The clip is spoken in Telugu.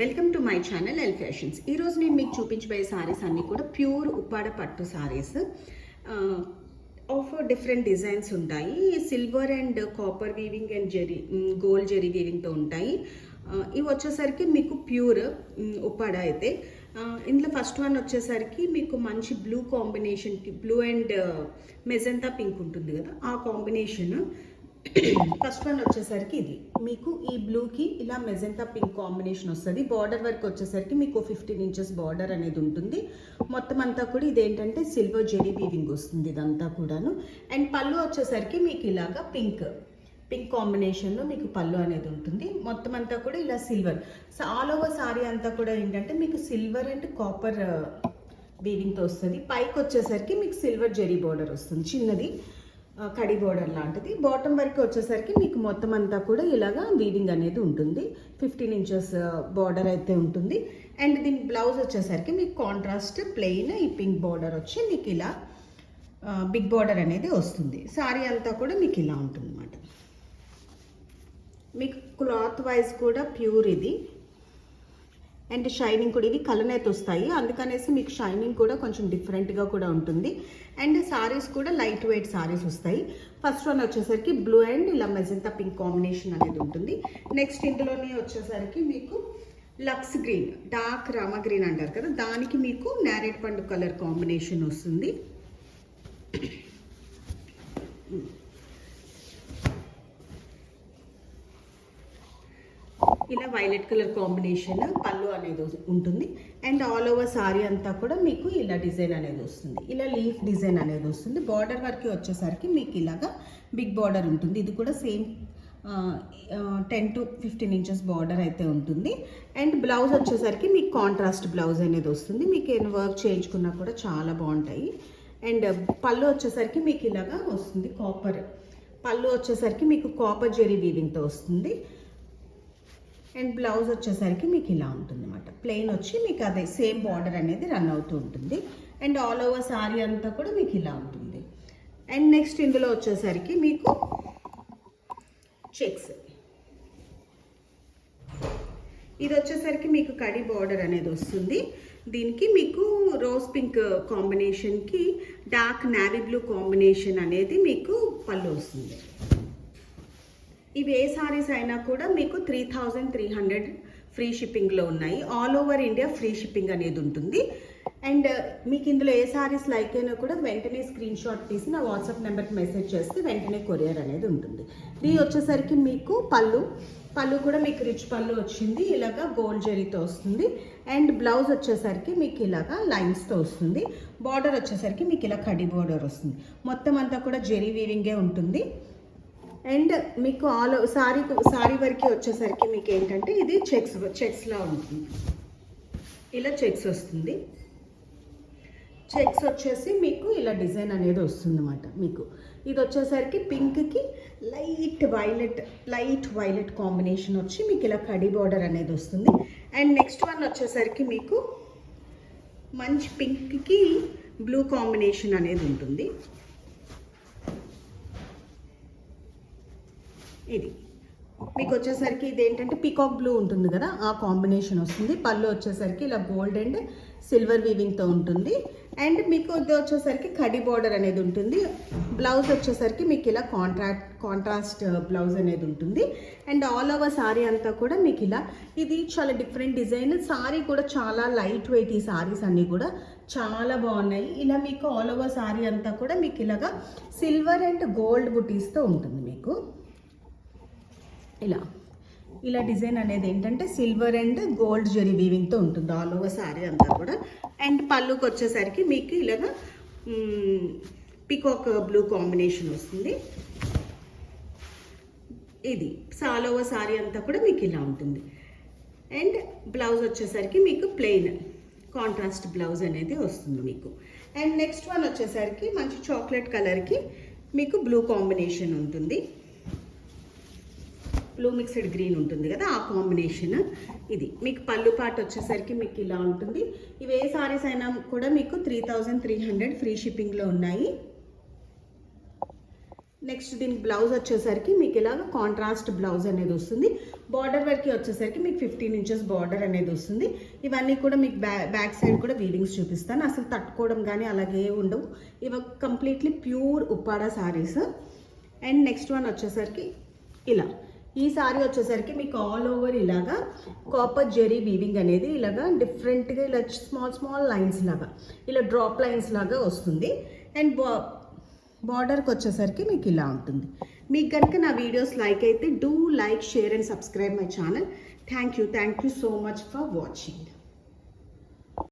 Welcome to my channel L fashions. ఈరోజు నేను మీకు చూపించబోయే సారీస్ అన్నీ కూడా ప్యూర్ ఉప్పాడ పట్టు సారీస్ ఆఫ్ డిఫరెంట్ డిజైన్స్ ఉంటాయి. Silver and copper weaving and gold zari వీవింగ్తో ఉంటాయి. ఇవి వచ్చేసరికి మీకు ప్యూర్ ఉప్పాడ అయితే ఇందులో ఫస్ట్ వన్ వచ్చేసరికి మీకు మంచి బ్లూ కాంబినేషన్కి బ్లూ అండ్ మెజంతా పింక్ ఉంటుంది కదా, ఆ కాంబినేషన్. ఫస్ట్ వన్ వచ్చేసరికి ఇది మీకు ఈ బ్లూకి ఇలా మెజెంటా పింక్ కాంబినేషన్ వస్తుంది. బార్డర్ వర్క్ వచ్చేసరికి మీకు 15 ఇంచెస్ బార్డర్ అనేది ఉంటుంది. మొత్తం అంతా కూడా ఇదేంటంటే సిల్వర్ జెరీ వీవింగ్ వస్తుంది ఇదంతా కూడాను. అండ్ పళ్ళు వచ్చేసరికి మీకు ఇలాగా పింక్ కాంబినేషన్లో మీకు పళ్ళు అనేది ఉంటుంది. మొత్తం అంతా కూడా ఇలా సిల్వర్ ఆల్ ఓవర్ సారీ అంతా కూడా ఏంటంటే మీకు సిల్వర్ అండ్ కాపర్ వీవింగ్తో వస్తుంది. పైకి వచ్చేసరికి మీకు సిల్వర్ జెరీ బార్డర్ వస్తుంది, చిన్నది కడి బోర్డర్ లాంటిది. బాటమ్ వరకు వచ్చేసరికి మీకు మొత్తం అంతా కూడా ఇలాగా వీవింగ్ అనేది ఉంటుంది. 15 ఇంచెస్ బార్డర్ అయితే ఉంటుంది. అండ్ దీని బ్లౌజ్ వచ్చేసరికి మీకు కాంట్రాస్ట్ ప్లెయిన్ ఈ పింక్ బార్డర్ వచ్చి మీకు ఇలా బిగ్ బార్డర్ అనేది వస్తుంది. సారీ అంతా కూడా మీకు ఇలా ఉంటుంది అన్నమాట. మీకు క్లాత్ వైజ్ కూడా ప్యూర్ ఇది. అండ్ షైనింగ్ కూడా ఇవి కలనేత వస్తాయి, అందుకనేసి మీకు షైనింగ్ కూడా కొంచెం డిఫరెంట్గా కూడా ఉంటుంది. అండ్ సారీస్ కూడా లైట్ వెయిట్ సారీస్ వస్తాయి. ఫస్ట్ వన్ వచ్చేసరికి బ్లూ అండ్ ఇలా మెజంతా పింక్ కాంబినేషన్ అనేది ఉంటుంది. నెక్స్ట్ ఇందులోనే వచ్చేసరికి మీకు లక్స్ గ్రీన్, డార్క్ రామ గ్రీన్ అంటారు కదా, దానికి మీకు నేరేడ్ పండు కలర్ కాంబినేషన్ వస్తుంది. ఇలా వైలెట్ కలర్ కాంబినేషన్ పళ్ళు అనేది ఉంటుంది. అండ్ ఆల్ ఓవర్ సారీ అంతా కూడా మీకు ఇలా డిజైన్ అనేది వస్తుంది, ఇలా లీఫ్ డిజైన్ అనేది వస్తుంది. బార్డర్ వరకు వచ్చేసరికి మీకు ఇలాగా బిగ్ బార్డర్ ఉంటుంది. ఇది కూడా సేమ్ 10 to 15 ఇంచెస్ బార్డర్ అయితే ఉంటుంది. అండ్ బ్లౌజ్ వచ్చేసరికి మీకు కాంట్రాస్ట్ బ్లౌజ్ అనేది వస్తుంది. మీకు ఏం వర్క్ చేయించుకున్నా కూడా చాలా బాగుంటాయి. అండ్ పళ్ళు వచ్చేసరికి మీకు ఇలాగా వస్తుంది, కాపర్ పళ్ళు వచ్చేసరికి మీకు కాపర్ జెరీ వీవింగ్తో వస్తుంది. అండ్ బ్లౌజ్ వచ్చేసరికి మీకు ఇలా ఉంటుంది అన్నమాట. ప్లెయిన్ వచ్చి మీకు అదే సేమ్ బార్డర్ అనేది రన్ అవుతూ ఉంటుంది. అండ్ ఆల్ ఓవర్ సారీ అంతా కూడా మీకు ఇలా ఉంటుంది. అండ్ నెక్స్ట్ ఇందులో వచ్చేసరికి మీకు చెక్స్, ఇది వచ్చేసరికి మీకు కడి బార్డర్ అనేది వస్తుంది. దీనికి మీకు రోజ్ పింక్ కాంబినేషన్కి డార్క్ నావీ బ్లూ కాంబినేషన్ అనేది మీకు పళ్ళు వస్తుంది. ఇవి ఏ సారీస్ అయినా కూడా మీకు 3300 ఫ్రీ షిప్పింగ్లో ఉన్నాయి. All over India free shipping అనేది ఉంటుంది. అండ్ మీకు ఇందులో ఏ సారీస్ లైక్ అయినా కూడా వెంటనే స్క్రీన్ షాట్ తీసి నా వాట్సాప్ నెంబర్కి మెసేజ్ చేస్తే వెంటనే కొరియర్ అనేది ఉంటుంది. ఇది వచ్చేసరికి మీకు పళ్ళు కూడా మీకు రిచ్ పళ్ళు వచ్చింది, ఇలాగా గోల్డ్ జెరీతో వస్తుంది. అండ్ బ్లౌజ్ వచ్చేసరికి మీకు ఇలాగా లైన్స్తో వస్తుంది. బార్డర్ వచ్చేసరికి మీకు ఇలా కడి బార్డర్ వస్తుంది. మొత్తం అంతా కూడా జెరీ వీవింగే ఉంటుంది. అండ్ మీకు ఆల్ సారీ వరకు వచ్చేసరికి మీకు ఏంటంటే ఇది చెక్స్లా ఉంటుంది, ఇలా చెక్స్ వస్తుంది. చెక్స్ వచ్చేసి మీకు ఇలా డిజైన్ అనేది వస్తుంది అన్నమాట. మీకు ఇది వచ్చేసరికి పింక్కి లైట్ వైలెట్ కాంబినేషన్ వచ్చి మీకు ఇలా కడి బార్డర్ అనేది వస్తుంది. అండ్ నెక్స్ట్ వన్ వచ్చేసరికి మీకు మంచి పింక్కి బ్లూ కాంబినేషన్ అనేది ఉంటుంది. ఇది మీకు వచ్చేసరికి ఇది ఏంటంటే పీకాక్ బ్లూ ఉంటుంది కదా, ఆ కాంబినేషన్ వస్తుంది. పళ్ళు వచ్చేసరికి ఇలా గోల్డ్ అండ్ సిల్వర్ వీవింగ్తో ఉంటుంది. అండ్ మీకు ఇది వచ్చేసరికి కడి బార్డర్ అనేది ఉంటుంది. బ్లౌజ్ వచ్చేసరికి మీకు ఇలా కాంట్రాస్ట్ బ్లౌజ్ అనేది ఉంటుంది. అండ్ ఆల్ ఓవర్ సారీ అంతా కూడా మీకు ఇలా ఇది చాలా డిఫరెంట్ డిజైన్. సారీ కూడా చాలా లైట్ వెయిట్, ఈ సారీస్ అన్నీ కూడా చాలా బాగున్నాయి. ఇలా మీకు ఆల్ ఓవర్ సారీ అంతా కూడా మీకు ఇలాగా సిల్వర్ అండ్ గోల్డ్ బుటీస్తో ఉంటుంది. మీకు ఇలా డిజైన్ అనేది ఏంటంటే సిల్వర్ అండ్ గోల్డ్ జెరీ వీవింగ్తో ఉంటుంది ఆల్ ఓవర్ సారీ అంతా కూడా. అండ్ పళ్ళుకి వచ్చేసరికి మీకు ఇలాగా పీకాక్ బ్లూ కాంబినేషన్ వస్తుంది. ఇది ఆల్ ఓవర్ సారీ అంతా కూడా మీకు ఇలా ఉంటుంది. అండ్ బ్లౌజ్ వచ్చేసరికి మీకు ప్లెయిన్ కాంట్రాస్ట్ బ్లౌజ్ అనేది వస్తుంది మీకు. అండ్ నెక్స్ట్ వన్ వచ్చేసరికి మంచి చాక్లెట్ కలర్కి మీకు బ్లూ కాంబినేషన్ ఉంటుంది, బ్లూ మిక్స్డ్ గ్రీన్ ఉంటుంది కదా, ఆ కాంబినేషన్. ఇది మీకు పళ్ళు పాటు వచ్చేసరికి మీకు ఇలా ఉంటుంది. ఇవి ఏ సారీస్ అయినా కూడా మీకు 3300 ఫ్రీ షిప్పింగ్లో ఉన్నాయి. నెక్స్ట్ దీనికి బ్లౌజ్ వచ్చేసరికి మీకు ఇలాగ కాంట్రాస్ట్ బ్లౌజ్ అనేది వస్తుంది. బార్డర్ వరకు వచ్చేసరికి మీకు 15 ఇంచెస్ బార్డర్ అనేది వస్తుంది. ఇవన్నీ కూడా మీకు బ్యాక్ సైడ్ కూడా వీవింగ్స్ చూపిస్తాను. అసలు తట్టుకోవడం కానీ అలాగే ఉండవు. ఇవి completely pure Uppada saris. And next one వచ్చేసరికి ఇలా, ఈ సారీ వచ్చేసరికి మీకు ఆల్ ఓవర్ ఇలాగా కాపర్ జెరీ వీవింగ్ అనేది ఇలాగా డిఫరెంట్గా ఇలా స్మాల్ లైన్స్ లాగా ఇలా డ్రాప్ లైన్స్ లాగా వస్తుంది. అండ్ బార్డర్కి వచ్చేసరికి మీకు ఇలా ఉంటుంది. మీకు కనుక నా వీడియోస్ లైక్ అయితే do like, share and subscribe my channel. Thank you so much for watching.